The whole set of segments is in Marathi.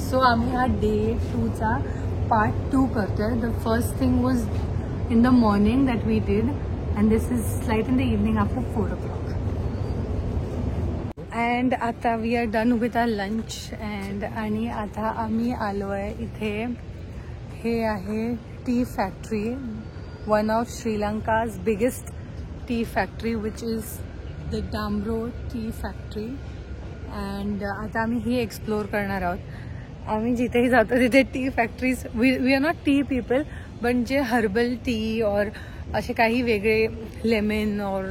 सो आम्ही हा डे 2चा पार्ट 2 करतोय. The first thing was in the morning that we did, and this is light in the evening after 4 o'clock. And आता we are done with our lunch and आणि आता आम्ही आलो आहे इथे. हे आहे T factory, one of Sri Lanka's biggest tea factory, which is the Damro tea factory. And आता आम्ही ही एक्सप्लोर करणार आहोत. आम्ही जिथेही जातो तिथे tea factories, we are not tea people, पण जे हर्बल टी और असे काही वेगळे lemon or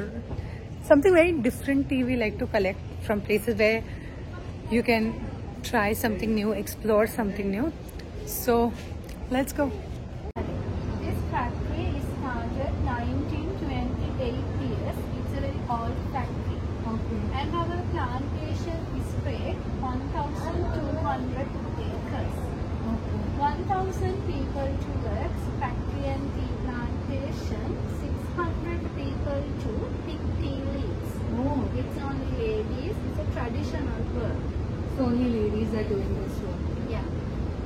something very different tea we like to collect from places where you can try something new, explore something new. So let's go. This factory is started 1928 years. It's a very old factory. Okay. And our plantation is spread 1,200 acres. Okay. 1,000 people to work, factory and tea plantation. 600 people to pick tea leaves. Oh. It's only ladies. It's a traditional work. So only ladies are doing this work. Yeah,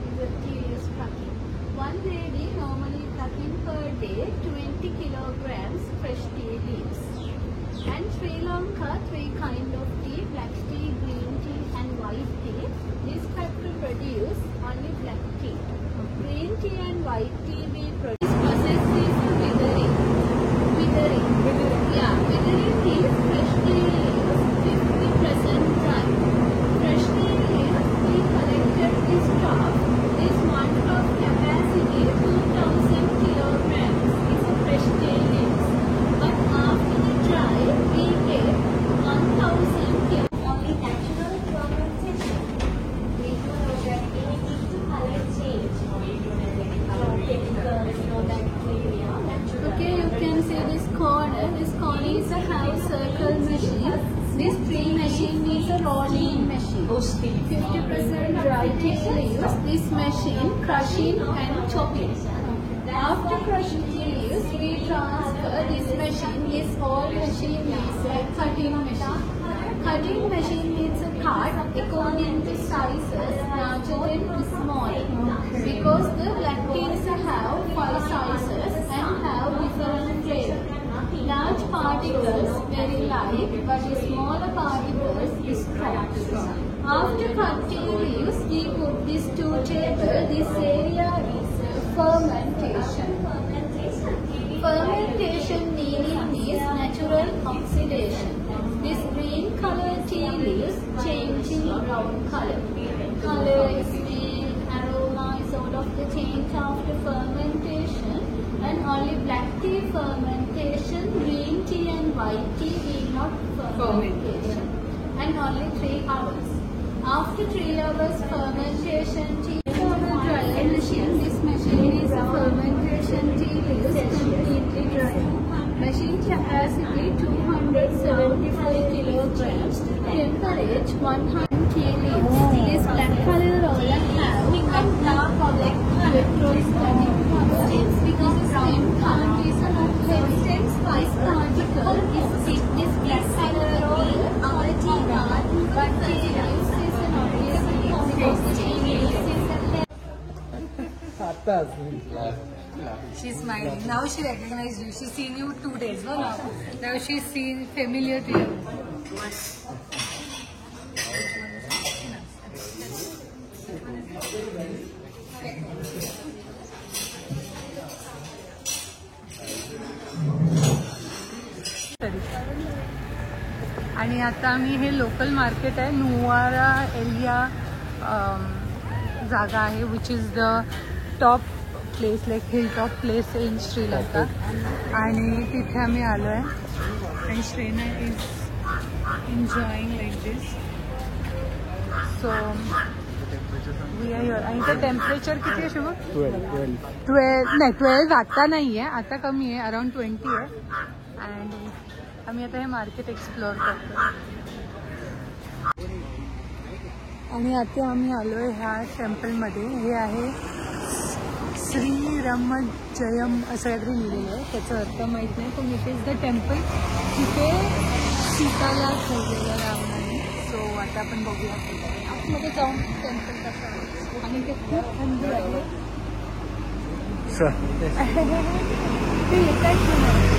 it's a tea leaves plucking. One lady normally plucking per day 20 kilograms fresh tea leaves. And Sri Lanka, 3 kind of tea: black tea, green tea, and white tea. This factory produce only black tea. Green tea and white tea we produce. Process is withering. Withering. Yeah, withering is fresh tea leaves 50% dry. Fresh tea leaves we collected this crop. This one crop capacity 2,000 kilograms is a fresh tea leaves. But after the dry, we get 1,000 kilograms. Only natural fermentation. We don't know that anything to color change. No chemicals, no bacteria, natural. Okay, you can see this corner. This corner is a half circle machine. This tree machine is a rolling machine. 50% dry tea leaves. This machine crushing and chopping. After crushing tea leaves, we transfer this machine. This whole machine is a cutting machine. Cutting machine needs a cut according to sizes, larger than smaller. Because the black teas have 5 sizes and have different flavor. Large particles very light, but the smaller particles is strong. After cut tea leaves, we put this to table. This area is fermentation. Fermentation meaning is natural oxidation. This green color tea leaves changing brown color. Color, smell, aroma is out of the change after fermentation. And only black tea fermentation, green tea and white tea will not fermentation. And only 3 hours. After 3 hours fermentation, tea for the drying machine. This machine is a fermentation tea leaves completely dry. Machine capacity 275 kilograms. Temperature 100 tea leaves. This black color roller have a dark black electrostatic properties because the stem count is a stem spice particle is this black color roller our tea bar, but tea leaves is an obviously because tea leaves is a She's smiling. Now she recognized you. She's seen you 2 days, no? Now she's seen familiar to you. आणि आता आम्ही हे लोकल मार्केट आहे, नुवारा एलिया जागा आहे, which is the top place, like hill top place in Sri Lanka. आणि तिथे आम्ही आलो आहे आणि Shrena is enjoying like this. So we are here. आणि इथं टेम्परेचर किती आहे शुभ? 12 आता नाही आहे, आता कमी आहे, अराउंड 20 आहे. अँड आम्ही आता हे मार्केट एक्सप्लोअर करतो. आणि आता आम्ही आलो आहे ह्या टेम्पलमध्ये. हे आहे श्री रमजयम असं काहीतरी लिहिलेलं आहे, त्याचा अर्थ माहीत नाही, पण इट इज द टेम्पल जिथे सीताला ठेवलेलं रावणाने. सो आता आपण बघूया. आतमध्ये जाऊन टेम्पल कसं आणि ते खूप थंडी आहे. ते येतात की नाही.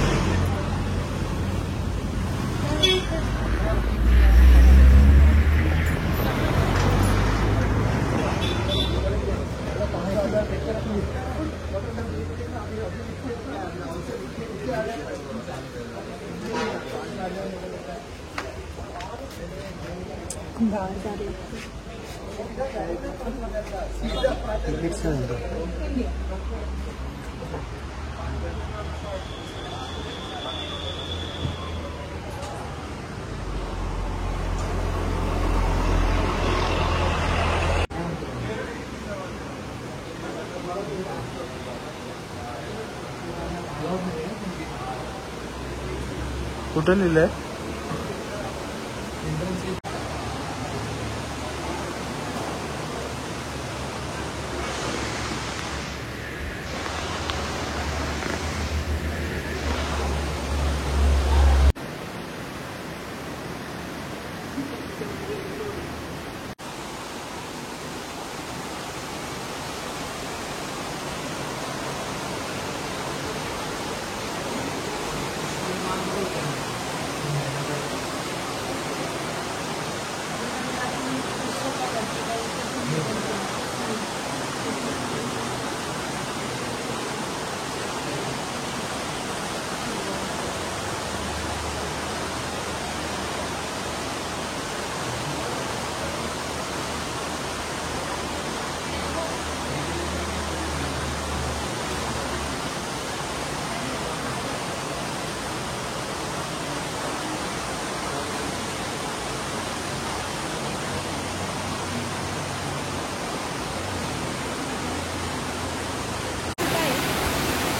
कुठं लिहिलंय?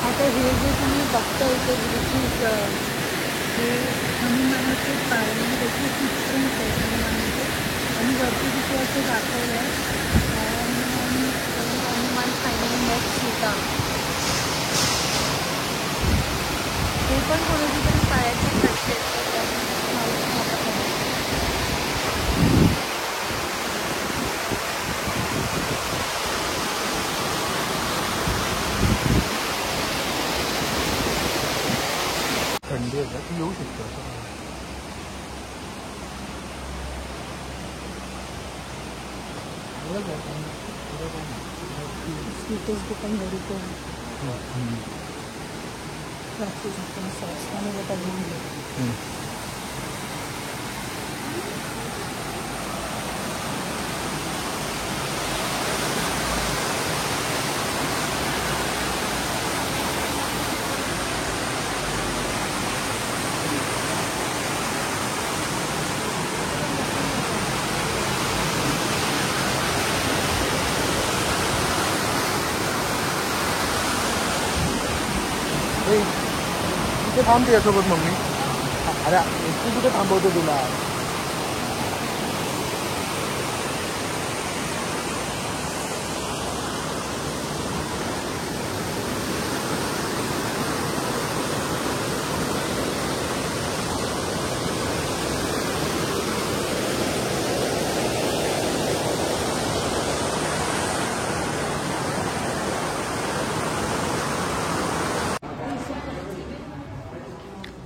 आता हे जे तुम्ही बघता इथे हे हनुमानाचे पाळणे त्याची फुटप्रिंट आहे हनुमानाचे आणि वरती तिथे असं दाखवलं आहे हनुमान फायनली नेक्स्ट सीता. हे पण कोणाची तरी पायाची खड्डे थंडी आहे का? तू येऊ शकतो. स्वीटेज दुकान घरी पण रात्री आपण सॉस आणि बटा घेऊन घेऊ. कुठे थांबते यासोबत मम्मी? अरे तू कुठे थांबवतो तुला?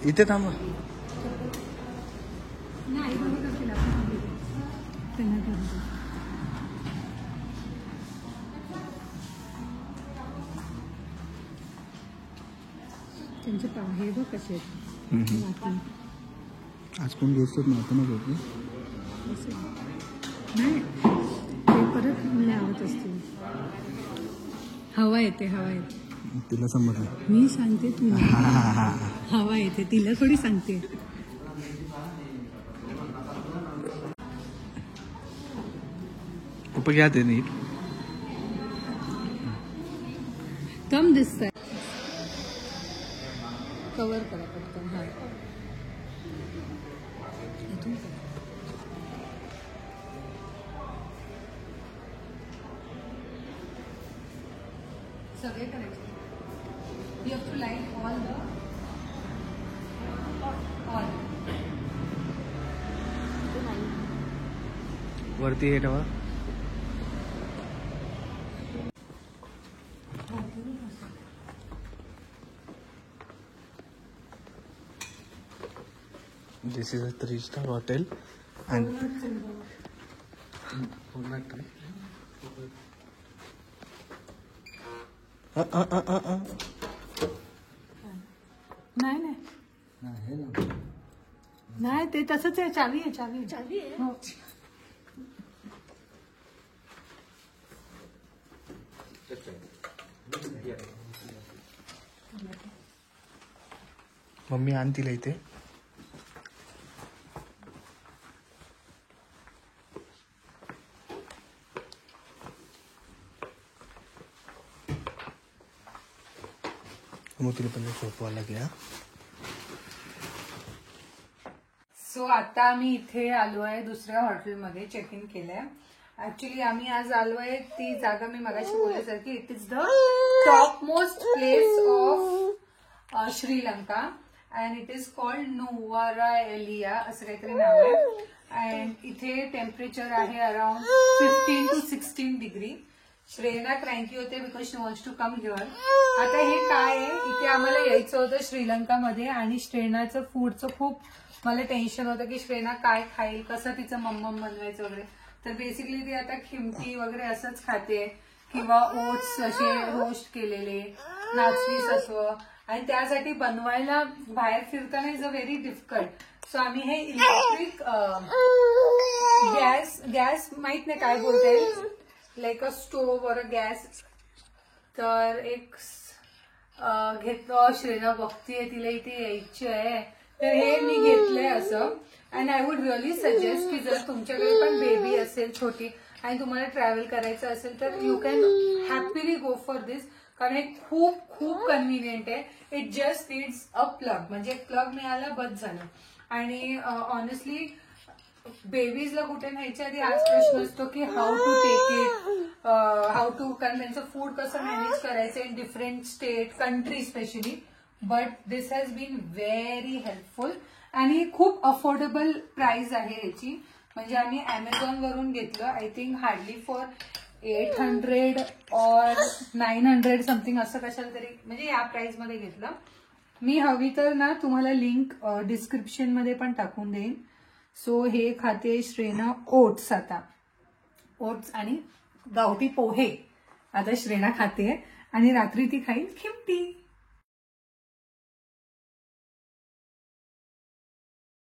इथे थांबा. नाही बरोबर त्यांना त्यांचे पाहे बघ कसे आहेत. आज कोण गेस्ट नव्हतं ना बघू. नाही ते परत लावत असतील. हवा येते हवा येते. तिला समजलं. मी सांगते तुला हवा येते तिला थोडी सांगते. पप्पा घ्या ते नीट. कम दिसतंय. कवर करा पटकन. हा इथून सगळे करायचे. You have to light all the all. वरती हे ठेवा. This is a 3-star hotel and नाही ते तसंच आहे. चावी आहे. चावी आहे. हो. मम्मी आणतील इथे. मग तुला पण झोपवायला घ्या. सो आता आम्ही इथे आलोय दुसऱ्या हॉटेलमध्ये चेक इन केलंय. ऍक्च्युली आम्ही आज आलोय ती जागा मी मगाशी बोलल्यासारखी it is the top most place of Sri Lanka and it is called Nuwara Eliya असं काहीतरी नाव आहे. अँड इथे टेम्परेचर आहे around 15 to 16 degree. Shrena cranky होते because she wants to come here. आता हे काय आहे, इथे आम्हाला यायचं होतं श्रीलंकामध्ये आणि श्रेनाचं फूडचं खूप मला टेन्शन होतं की श्रेना काय खाईल, कसं तिचं मम्मम बनवायचं वगैरे. तर बेसिकली ती आता खिमटी वगैरे असंच खाते किंवा ओट्स असे रोस्ट केलेले, नाचणी सत्व, आणि त्यासाठी बनवायला बाहेर फिरताना is a very difficult. So आम्ही हे इलेक्ट्रिक गॅस माहित नाही काय बोलता येईल, लाईक अ स्टोव्ह और अ गॅस, तर एक घेतलं. श्रेना बघतीये तिला इथे यायची आहे तर हे मी घेतलंय असं. And I would really suggest की जर तुमच्याकडे पण बेबी असेल छोटी आणि तुम्हाला ट्रॅव्हल करायचं असेल तर you can happily go for this, कारण हे खूप खूप कन्व्हिनियंट आहे. It just needs a plug, म्हणजे एक प्लग मिळाला बस झालं. आणि ऑनेस्टली बेबीजला कुठे न्यायच्या आधी हाच प्रश्न असतो की how to take it, how to, कारण त्यांचं फूड कसं मॅनेज करायचं in different state country specially. But this has been very helpful आणि खूप अफोर्डेबल प्राइस आहे याची. म्हणजे आम्ही अमेझॉन वरून घेतलं, आय थिंक हार्डली फॉर 800 और 900 समथिंग असं कशाला तरी, म्हणजे या प्राइस मध्ये घेतलं. मी हवी तर ना तुम्हाला लिंक डिस्क्रिप्शन मध्ये पण टाकून देईन. सो हे खाते श्रेना ओट्स, आता ओट्स आणि गावठी पोहे आता श्रेना खाते आणि रात्री ती खाईल खिमटी.